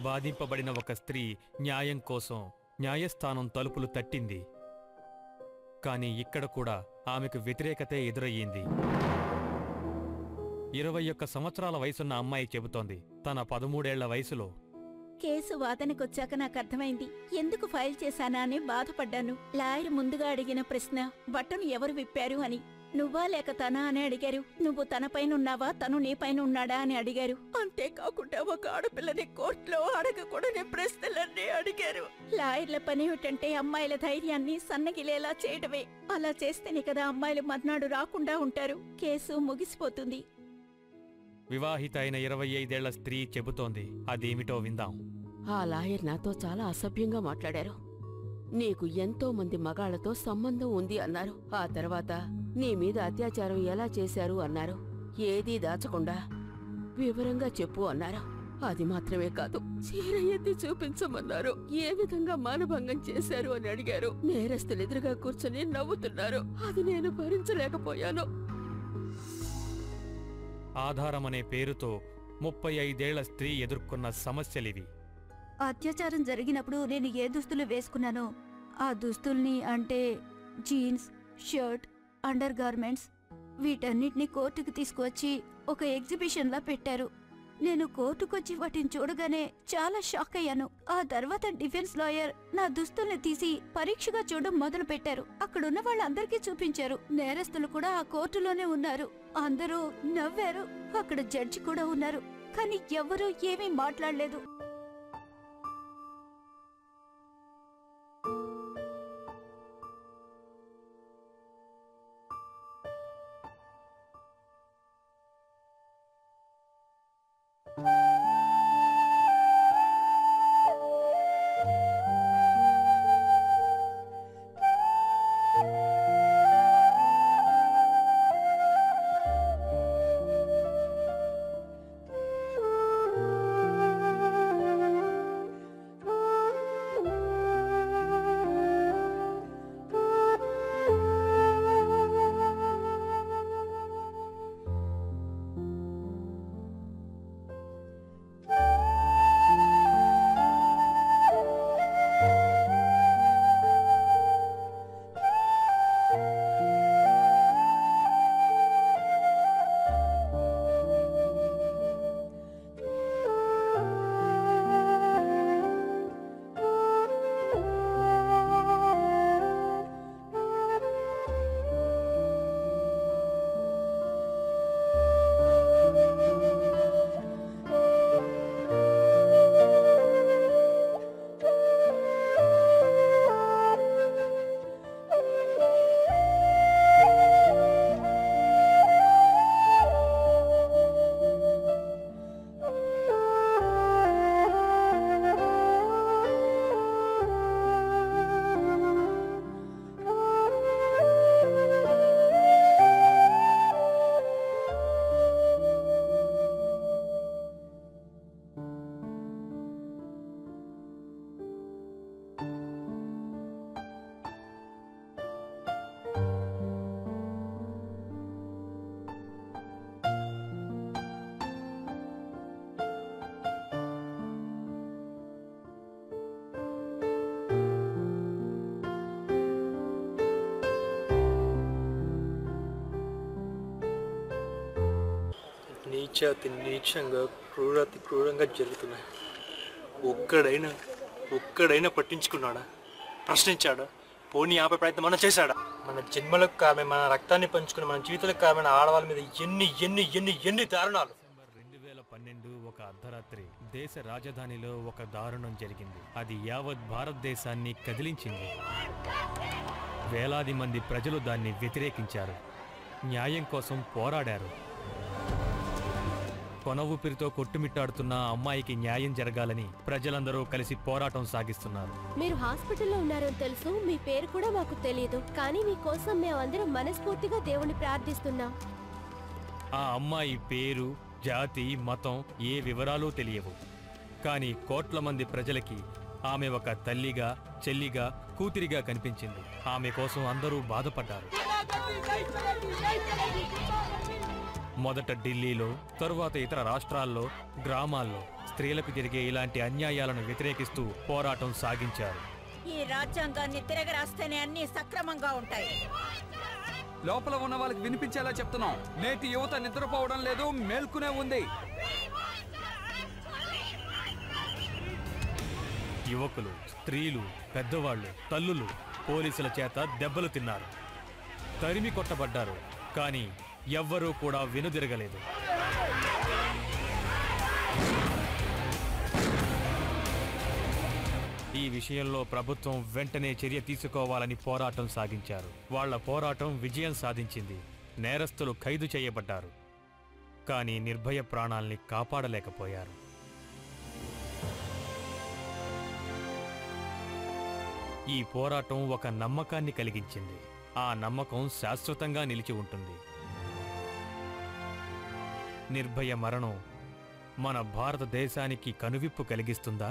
బాధింపబడిన ఒక స్త్రీ న్యాయం కోసం న్యాయస్థానం తలుపులు తట్టింది. కాని ఇక్కడ కూడా ఆమెకు వ్యతిరేకతే ఎదురయ్యింది. 21 సంవత్సరాల వయసున్న అమ్మాయి చెబుతోంది, తన 13 ఏళ్ల వయసులో కేసు వాదనకొచ్చాక నాకర్థమైంది ఎందుకు ఫైల్ చేశానా అని బాధపడ్డాను. లాయర్ ముందుగా అడిగిన ప్రశ్న బట్టను ఎవరు విప్పారు అని. నువ్వా లేక తనా అని అడిగారు. నువ్వు తన పైన ఉన్నావా, తను నీ పైన ఉన్నాడా అని అడిగారు. అంతేకాకుండా ఒక ఆడపిల్లని కోర్టులో అడగకూడని ప్రశ్నలన్నీ అడిగారు. లాయర్ల పని ఏమిటంటే అమ్మాయిల ధైర్యాన్ని సన్నగిలేలా చేయడమే. అలా చేస్తేనే కదా అమ్మాయిలు మర్నాడు రాకుండా ఉంటారు. కేసు ముగిసిపోతుంది. వివాహిత అయిన 25 ఏళ్ల స్త్రీ చెబుతోంది. అదేమిటో విందాం. ఆ లాయర్ నాతో చాలా అసభ్యంగా మాట్లాడారు. నీకు ఎంతో మంది మగాళ్లతో సంబంధం ఉంది అన్నారు. ఆ తర్వాత నీ మీద అత్యాచారం ఎలా చేశారు అన్నారు. ఏదీ దాచకుండా వివరంగా చెప్పు అన్నారు. అది మాత్రమే కాదు, చీర ఎత్తి చూపించమన్నారు. ఏ విధంగా మానభంగం చేశారు అని అడిగారు. నేరస్తులు ఎదురుగా కూర్చొని నవ్వుతున్నారు. అది నేను భరించలేకపోయాను. ఆధారమనే పేరుతో 35 ఏళ్ల స్త్రీ ఎదుర్కొన్న సమస్యలివి. అత్యాచారం జరిగినప్పుడు నేను ఏ దుస్తులు వేసుకున్నానో ఆ దుస్తుల్ని, అంటే జీన్స్, షర్ట్, అండర్ గార్మెంట్స్, వీటన్నిటినీ కోర్టుకు తీసుకువచ్చి ఒక ఎగ్జిబిషన్లా పెట్టారు. నేను కోర్టుకొచ్చి వాటిని చూడగానే చాలా షాక్ అయ్యాను. ఆ తర్వాత డిఫెన్స్ లాయర్ నా దుస్తుల్ని తీసి పరీక్షగా చూడడం మొదలు పెట్టారు. అక్కడున్న వాళ్ళందరికీ చూపించారు. నేరస్తులు కూడా ఆ కోర్టులోనే ఉన్నారు. అందరూ నవ్వారు. అక్కడ జడ్జి కూడా ఉన్నారు. కానీ ఎవరూ ఏమీ మాట్లాడలేదు. నీచాతి నీచంగా క్రూరాతి క్రూరంగా జరుగుతున్నాయి. ఒక్కడైనా పట్టించుకున్నాడా? ప్రశ్నించాడా? పోనీ ఆపే ప్రయత్నం మనం చేశాడా? మన జన్మలకు కామే, మన రక్తాన్ని పంచుకుని మన జీవితాలకు కామైన ఆడవాళ్ళ మీద ఎన్ని ఎన్ని ఎన్ని ఎన్ని దారుణాలు. 2012 ఒక అర్ధరాత్రి దేశ రాజధానిలో ఒక దారుణం జరిగింది. అది యావత్ భారతదేశాన్ని కదిలించింది. వేలాది మంది ప్రజలు దాన్ని వ్యతిరేకించారు. న్యాయం కోసం పోరాడారు. కొన ఊపిరితో కొట్టుమిట్టాడుతున్న అమ్మాయికి న్యాయం జరగాలని ప్రజలందరూ కలిసి పోరాటం సాగిస్తున్నారు. మీరు హాస్పిటల్లో ఉన్నారని తెలుసు, మీ పేరు కూడా మాకు తెలియదు. కానీ మీకోసం మేమందరం మనస్ఫూర్తిగా దేవుణ్ణి ప్రార్థిస్తున్నాం. ఆ అమ్మాయి పేరు, జాతి, మతం ఏ వివరాలు తెలియవు. కానీ కోట్ల మంది ప్రజలకి ఆమె ఒక తల్లిగా, చెల్లిగా, కూతురిగా కనిపించింది. ఆమె కోసం అందరూ బాధపడ్డారు. మొదట ఢిల్లీలో, తరువాత ఇతర రాష్ట్రాల్లో, గ్రామాల్లో స్త్రీలకు జరిగే ఇలాంటి అన్యాయాలను వ్యతిరేకిస్తూ పోరాటం సాగించారు. ఈ రాజ్యాంగాన్ని తిరగరాస్తేనే అన్ని సక్రమంగా ఉంటాయి. లోపల ఉన్న వాళ్ళకి వినిపించేలా చెప్తున్నాం. నేటి యువత నిద్రపోవడం లేదు, మేల్కునే ఉంది. యువకులు, స్త్రీలు, పెద్దవాళ్లు, తల్లులు పోలీసుల చేత దెబ్బలు తిన్నారు, తరిమి కొట్టబడ్డారు. కానీ ఎవ్వరూ కూడా వెనుదిరగలేదు. ఈ విషయంలో ప్రభుత్వం వెంటనే చర్య తీసుకోవాలని పోరాటం సాగించారు. వాళ్ల పోరాటం విజయం సాధించింది. నేరస్తులు ఖైదు చేయబడ్డారు. కానీ నిర్భయ ప్రాణాల్ని కాపాడలేకపోయారు. ఈ పోరాటం ఒక నమ్మకాన్ని కలిగించింది. ఆ నమ్మకం శాశ్వతంగా నిలిచి ఉంటుంది. నిర్భయ మరణం మన భారతదేశానికి కనువిప్పు కలిగిస్తుందా?